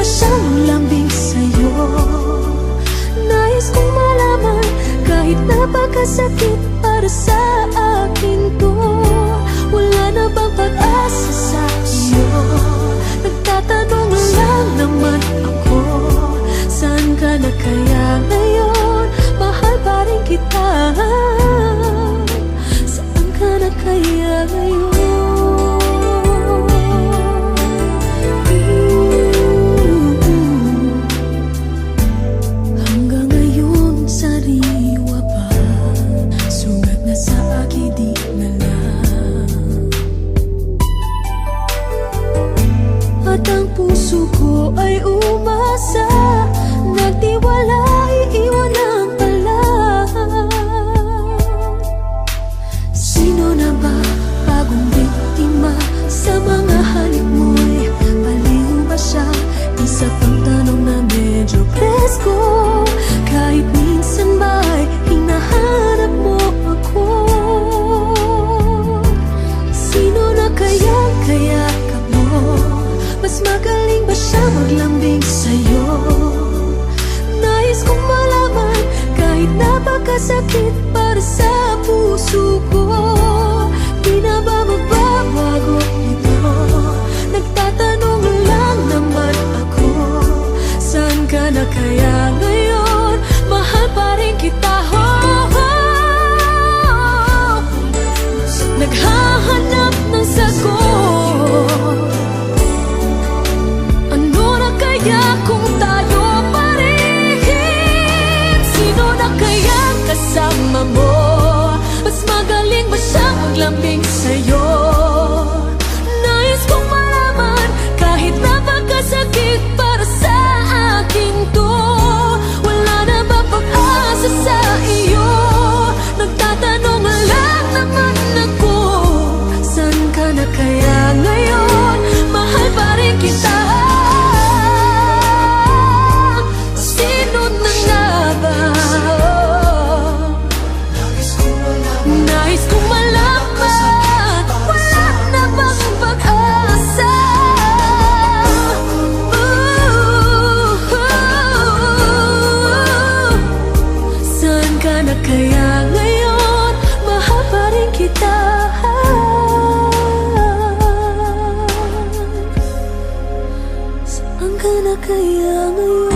ba siyang lambing sa'yo? Nais kong malaman, kahit napakasakit para sa akin to, wala na bang pag-asa sa iyo? Nagtatanong lang naman ako, saan ka na kaya ngayon? Mahal pa rin kita, saan ka na kaya ngayon? Hanggang ngayon sariwa pa, sugat na sa akin di na lang. At ang puso ko ay umasa, nagtiwala, iiwan ang pala. Sino na ba bagong biktima sa mga halik mo'y baliw ba siya? Isa pang tanong na medyo presko, kahit minsan ba'y hinahanap mo ako? Sino na kayang kayakap mo? Mas magaling ba siya maglambing sa'yo? Nais kong malaman, kahit napakasakit para sa puso ko, di na ba magbabago ito? Nagtatanong lang naman ako, saan ka na kaya ngayon? Mahal pa rin kita, naghahanap ng sagot. Ano na kaya kung tayo pa rin? Sino na kaya kasama mo? Mas magaling ba siyang maglambing sa'yo? Nais kong malaman, kahit napakasakit para sa akin to, wala na ba pag-asa sa iyo? Nagtatanong lang naman ako, saan ka na kaya ngayon? Mahal pa rin kita, sino na nga ba? Nais kong malaman, wala na bang pag-asa? Saan ka na kaya ngayon? Mahal pa rin kita, saan ka na kaya ngayon?